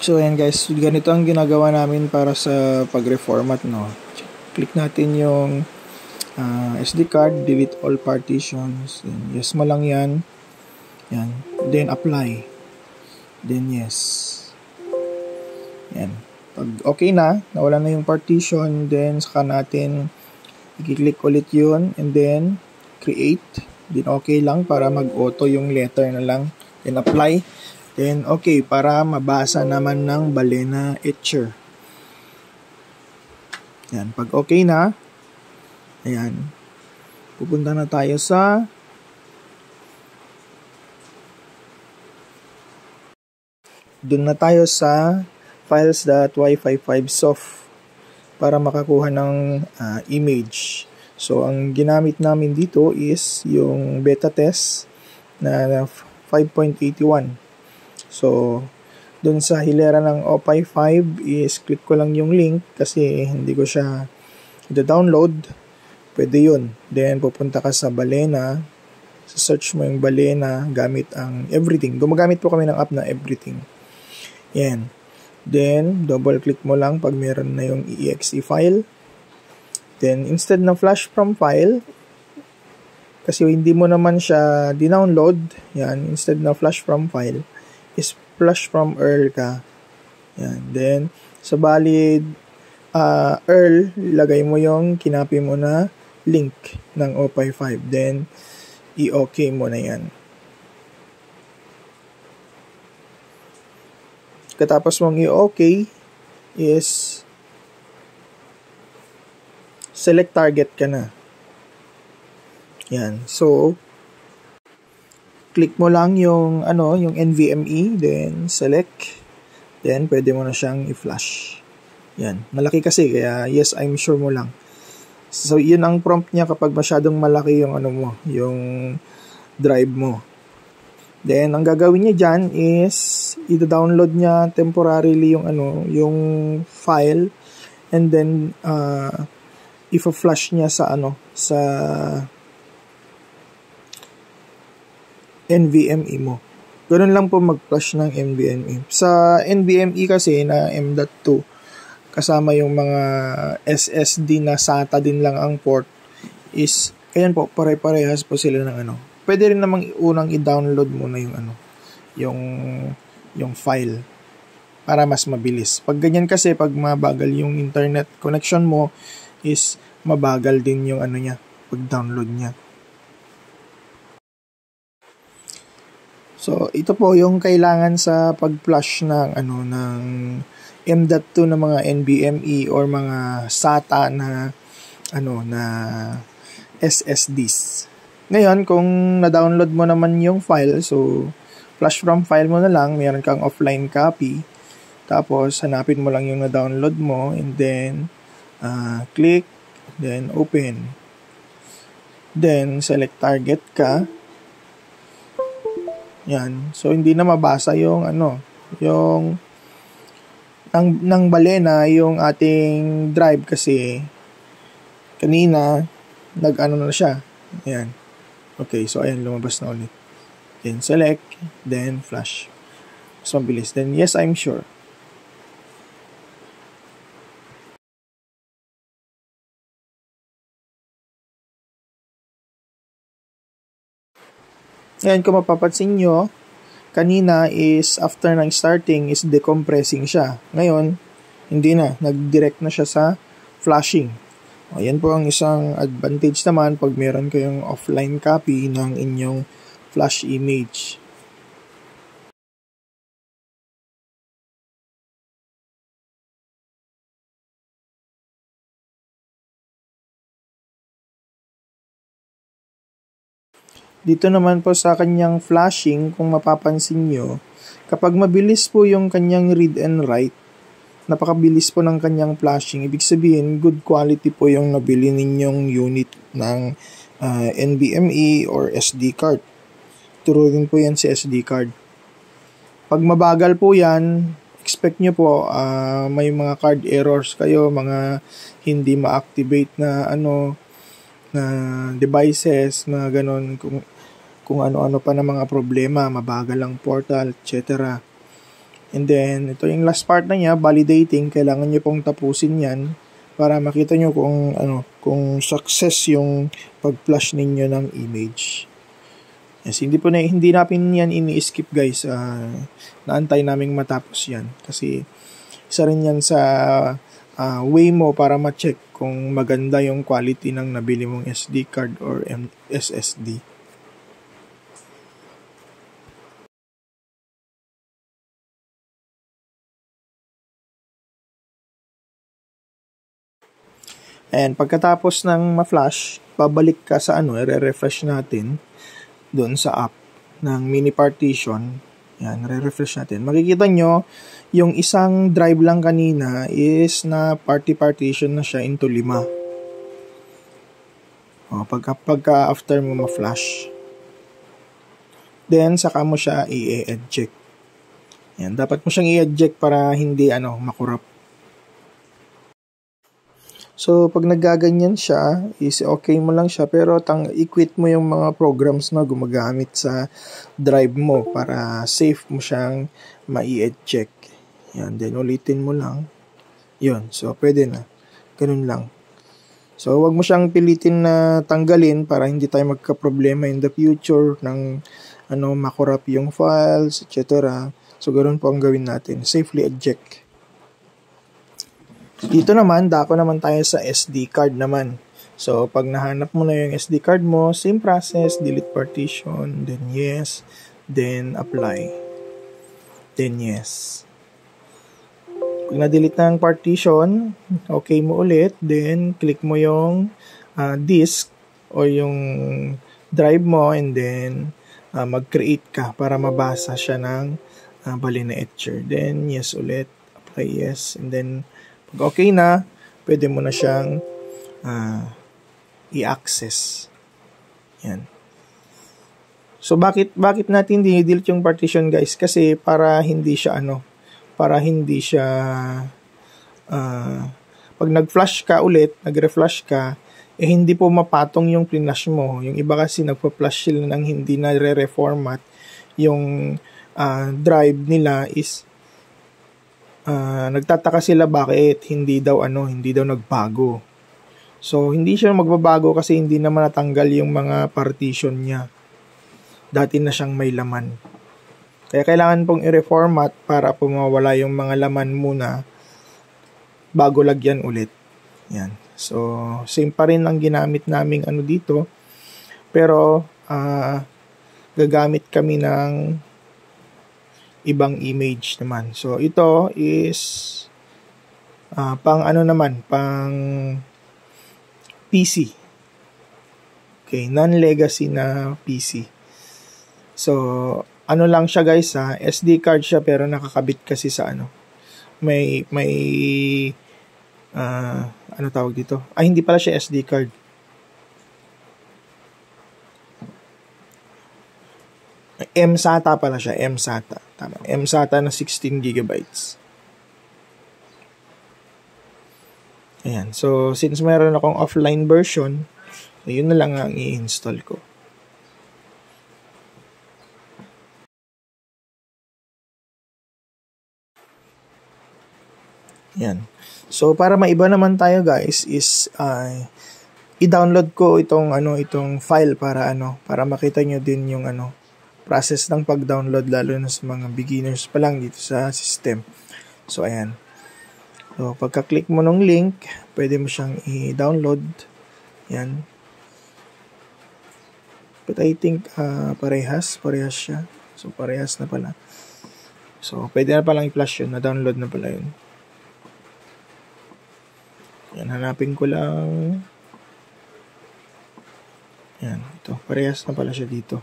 So ayan guys, ganito ang ginagawa namin para sa pag-reformat, no. Click natin yung SD card, delete all partitions. Then yes mo lang yan. Yan. Then apply. Then yes. Yan. Pag okay na, nawala na yung partition, then saka natin i-click ulit yun and then create. Then okay lang para mag-auto yung letter na lang. Then apply. Then, okay, para mabasa naman ng Balena Etcher. Yan, pag okay na, ayan, pupunta na tayo sa dun na tayo sa files.wi5.soft para makakuha ng image. So, ang ginamit namin dito is yung beta test na 5.81. So, dun sa hilera ng Opy 5 is click ko lang yung link kasi hindi ko siya i-download. Pwede yun. Then, pupunta ka sa Balena. Search mo yung Balena gamit ang everything. Gumagamit po kami ng app na everything. Yan. Then, double click mo lang pag meron na yung exe file. Then, instead na flash from file, kasi hindi mo naman siya di-download, yan, instead na flash from file, is flash from URL ka. Yan. Then, sa valid URL, lagay mo yung kinapi mo na link ng Opy 5. Then, i-okay mo na yan. Katapos mong i-okay is select target ka na. Yan. So, click mo lang yung yung NVMe, then select, then pwede mo na siyang i-flash. Yan, malaki kasi kaya yes, I'm sure mo lang. So yun ang prompt niya kapag masyadong malaki yung yung drive mo. Then ang gagawin niya diyan is i-download niya temporarily yung yung file and then i-flash niya sa sa NVMe mo. Ganun lang po mag-flash ng NVMe. Sa NVMe kasi na M.2, kasama yung mga SSD na SATA din lang ang port is, ayan po, pare-parehas po sila ng Pwede rin namang unang i-download muna yung file para mas mabilis. Pag ganyan kasi, pag mabagal yung internet connection mo, is mabagal din yung niya, pag-download niya. So, ito po yung kailangan sa pag-flash ng ng M.2 na mga NVMe or mga SATA na na SSDs. Ngayon, kung na-download mo naman yung file, so flash from file mo na lang, meron kang offline copy. Tapos hanapin mo lang yung na-download mo and then click, then open. Then select target ka. Yan. So, hindi na mabasa yung yung ng Balena yung ating drive kasi kanina na siya. Ayan. Okay, so ayan, lumabas na ulit. Then select, then flash. So, mabilis. Then yes, I'm sure. Ayan, kung mapapansin nyo, kanina is after ng starting is decompressing siya. Ngayon, hindi na. Nag-direct na siya sa flashing. Ayan po ang isang advantage naman pag meron kayong offline copy ng inyong flash image. Dito naman po sa kanyang flashing, kung mapapansin nyo, kapag mabilis po yung kanyang read and write, napakabilis po ng kanyang flashing. Ibig sabihin, good quality po yung nabili ninyong unit ng NVMe or SD card. Turo din po yan si SD card. Pag mabagal po yan, expect nyo po may mga card errors kayo, mga hindi ma-activate na na devices, mga ganon, kung ano-ano pa na mga problema, mabagal ang portal, etc. And then, ito yung last part na niya, validating. Kailangan nyo pong tapusin yan para makita nyo kung success yung pag-flash ninyo ng image. Yes, hindi natin yan ini-skip guys. Naantay naming matapos yan. Kasi isa rin yan sa way mo para ma-check kung maganda yung quality ng nabili mong SD card or SSD. And pagkatapos ng ma-flash, babalik ka sa i-refresh natin doon sa app ng mini partition. Yan, re-refresh natin. Makikita nyo, yung isang drive lang kanina is na partition na siya into 5. Pagka after mo ma-flash. Then, saka mo siya i-eject. Yan, dapat mo siyang i-eject para hindi makurap. So, pag nagaganyan siya, is okay mo lang siya, pero i-quit mo yung mga programs na gumagamit sa drive mo para safe mo siyang ma-eject. Yan, then ulitin mo lang. Yun, so pwede na. Ganun lang. So, wag mo siyang pilitin na tanggalin para hindi tayo magka-problema in the future ng makurap yung files, etc. So, ganun po ang gawin natin. Safely eject. Dito naman, dako naman tayo sa SD card naman. So, pag nahanap mo na yung SD card mo, same process, delete partition, then yes, then apply, then yes. Pag na-delete na ang partition, okay mo ulit, then click mo yung disk o yung drive mo, and then mag-create ka para mabasa siya ng bali na etcher. Then yes ulit, apply yes, and then pag okay na, pwede mo na siyang i-access. Yan. So, bakit natin dinidilete yung partition, guys? Kasi para hindi siya pag nag-flash ka ulit, nag-reflash ka, hindi po mapatong yung flash mo. Yung iba kasi nagpa-flash sila nang hindi na re-reformat yung drive nila is nagtataka sila bakit hindi daw nagbago. So hindi siya magbabago kasi hindi naman natanggal yung mga partition niya. Dati na siyang may laman. Kaya kailangan pong i-reformat para po mawala yung mga laman muna bago lagyan ulit. Yan. So same pa rin ang ginamit naming dito. Pero gagamit kami ng ibang image naman. So, ito is pang PC. Okay, non-legacy na PC. So, lang siya guys SD card siya pero nakakabit kasi sa may tawag dito? Hindi pala siya SD card. M-SATA pala siya, M-SATA. Tama, M-SATA na 16 GB. Ayan, so since meron akong offline version, yun na lang ang i-install ko. Ayan. So para maiba naman tayo guys is i-download ko itong file para makita nyo din yung process ng pag-download lalo na sa mga beginners pa lang dito sa system. So, ayan. So, pagka-click mo ng link, pwede mo siyang i-download. Ayan. But I think parehas siya. So, parehas na pala. So, pwede na palang i-flash yun. Na-download na pala yun. Ayan, hanapin ko lang. Ayan, ito. Parehas na pala siya dito.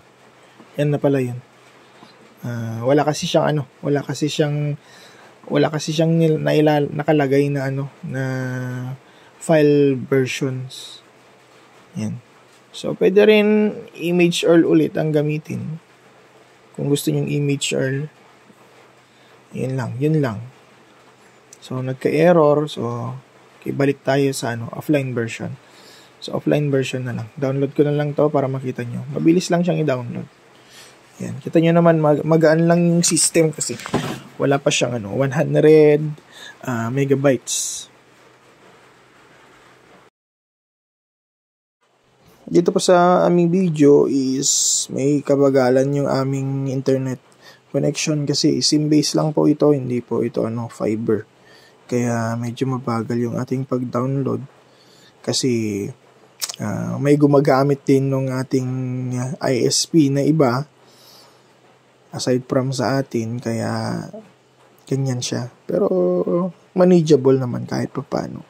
Yan na pala yun. Wala kasi siyang nakalagay na na file versions. Yan. So pwede rin image URL ulit ang gamitin. Kung gusto niyo image URL. Yun lang. So nagka-error, so okay, balik tayo sa offline version. So offline version na lang. Download ko na lang 'to para makita niyo. Mabilis lang siyang i-download. Yan, kita nyo naman magaan lang yung system kasi Wala pa siyang 100 megabytes. Dito po sa aming video is may kabagalan yung aming internet connection kasi SIM-based lang po ito, hindi po ito fiber. Kaya medyo mabagal yung ating pag-download kasi may gumagamit din ng ating ISP na iba aside from sa atin, kaya ganyan siya. Pero manageable naman kahit pa paano.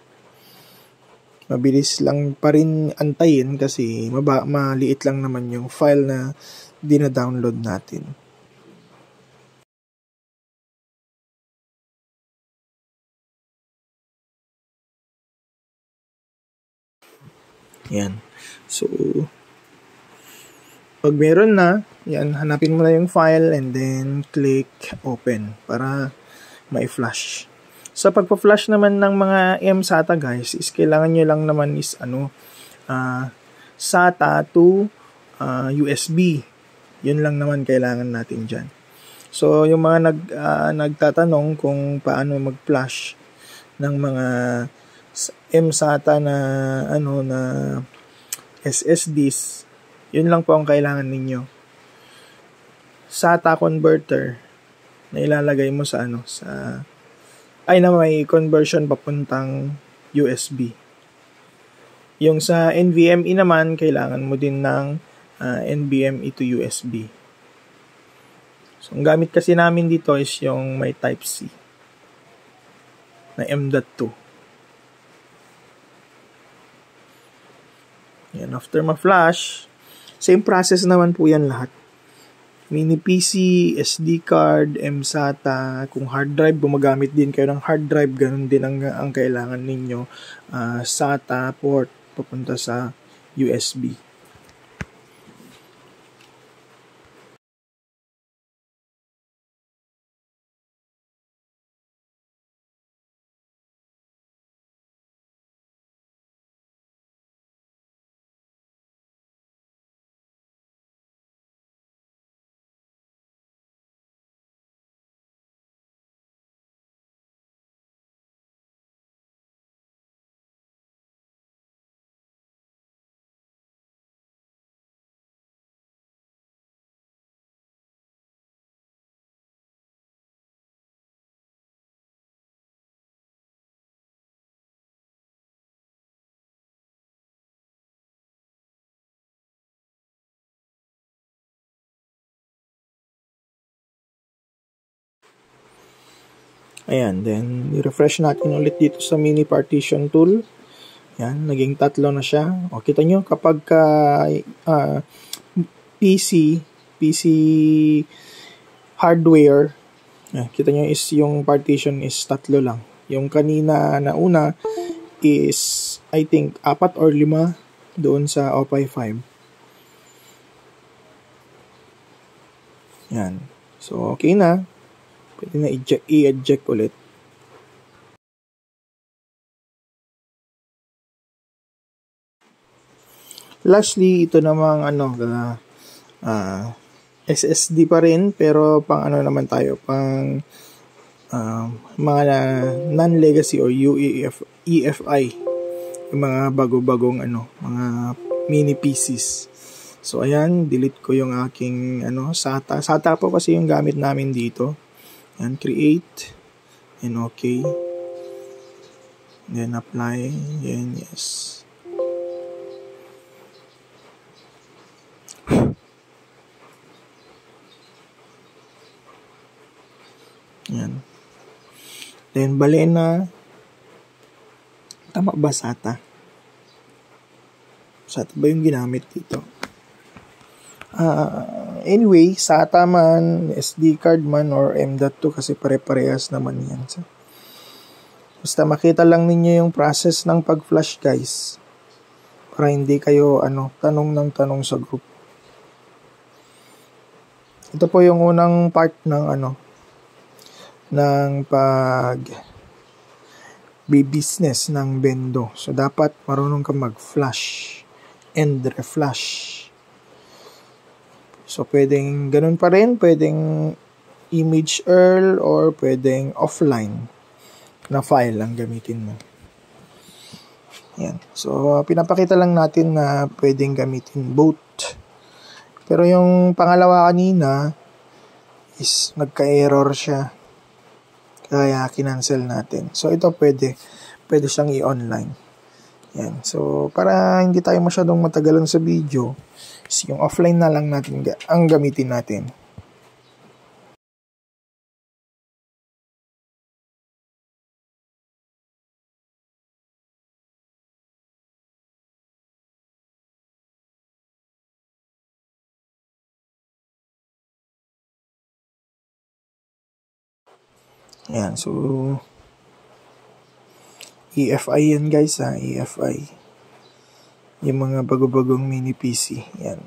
Mabilis lang pa rin antayin kasi maliit lang naman yung file na dina-download natin. Yan. So, pag meron na, yan, hanapin mo na yung file and then click open para ma-flash. Sa pagpa-flash naman ng mga mSATA guys, is kailangan nyo lang naman is SATA to USB. Yun lang naman kailangan natin dyan. So, yung mga nagtatanong kung paano mag-flash ng mga mSATA na na SSDs, yun lang po ang kailangan ninyo. SATA converter na ilalagay mo sa may conversion papuntang USB. Yung sa NVMe naman, kailangan mo din ng NVMe to USB. So, ang gamit kasi namin dito is yung may Type-C na M.2. Yan, after ma-flash, same process naman po yan lahat. Mini PC, SD card, mSATA, kung hard drive, gumagamit din kayo ng hard drive, ganun din ang kailangan ninyo. SATA port papunta sa USB. Ayan, then i-refresh natin ulit dito sa mini partition tool. Yan, naging 3 na siya. O, kita nyo, kapag PC hardware, kita nyo is yung partition is 3 lang. Yung kanina na una is, I think, 4 or 5 doon sa OPI 5. Yan. So, okay na. Pwede na i-eject ulit. Lastly, ito namang SSD pa rin, pero pang naman tayo, pang mga non-legacy or EFI, yung mga bago-bagong mga mini PCs. So ayan, delete ko yung aking SATA. SATA po kasi yung gamit namin dito. And create, and okay, then apply, and yes. Yan. Then Balena, tama ba SATA? SATA ba yung ginamit dito? Anyway, SATA man, SD card man, or M.2 kasi pare-parehas naman yan. So, basta makita lang ninyo yung process ng pag-flash guys, para hindi kayo tanong ng tanong sa group. Ito po yung unang part ng ng business ng Bendo. So dapat marunong ka mag-flash and reflash. So, pwedeng ganun pa rin, pwedeng image URL or pwedeng offline na file ang gamitin mo. Yan. So, pinapakita lang natin na pwedeng gamitin both. Pero yung pangalawa kanina is nagka-error siya. Kaya kinancel natin. So, ito pwede siyang i-online. Yan. So, para hindi tayo masyadong matagalan sa video, is yung offline na lang natin ang gamitin natin. Yan. So, EFI yan guys ha. EFI. Yung mga bago-bagong mini PC. Yan.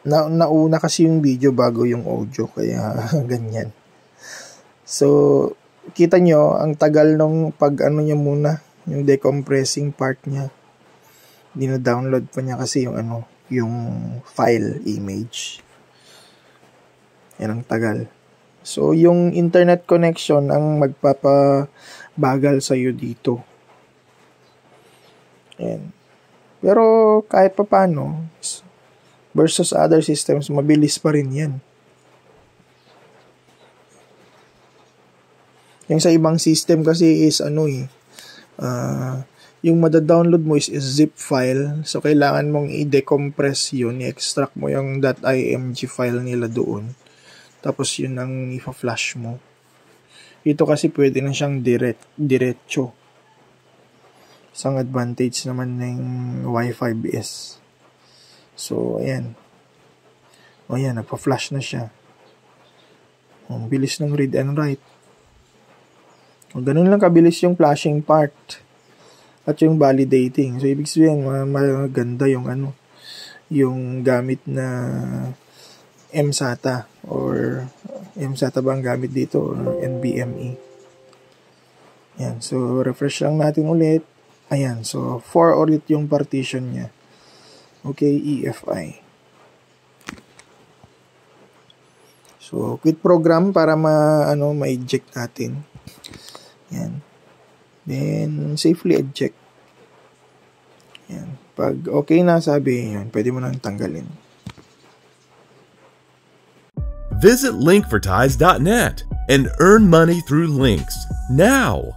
Nauna kasi yung video bago yung audio, kaya ganyan. So, kita nyo, ang tagal nung niya muna, yung decompressing part niya. Dino-download pa niya kasi yung file image. Yan ang tagal. So, yung internet connection ang magpapabagal sa'yo dito. Yan. Pero kahit pa paano, versus other systems, mabilis pa rin yan. Yung sa ibang system kasi is yung mada-download mo is zip file. So, kailangan mong i-decompress yun, i-extract mo yung .img file nila doon. Tapos, yun ang ipa-flash mo. Ito kasi pwede na siyang diretso. Isang advantage naman ng Wi-Fi BS. So, ayan. O, ayan, nagpa-flash na siya. Ang bilis ng read and write. O, ganun lang kabilis yung flashing part. At yung validating. So, ibig sabihin, maganda yung yung gamit na mSATA or mSATA ba ang gamit dito or NVMe. Ayan. So, refresh lang natin ulit. Ayan. So, 4 ulit yung partition niya. Okay, EFI. So, quit program para ma-eject natin. Ayan. Then, safely eject. Yan. Pag okay na, sabi, yan, pwede mo nang tanggalin. Visit Linkvertise.net and earn money through links now.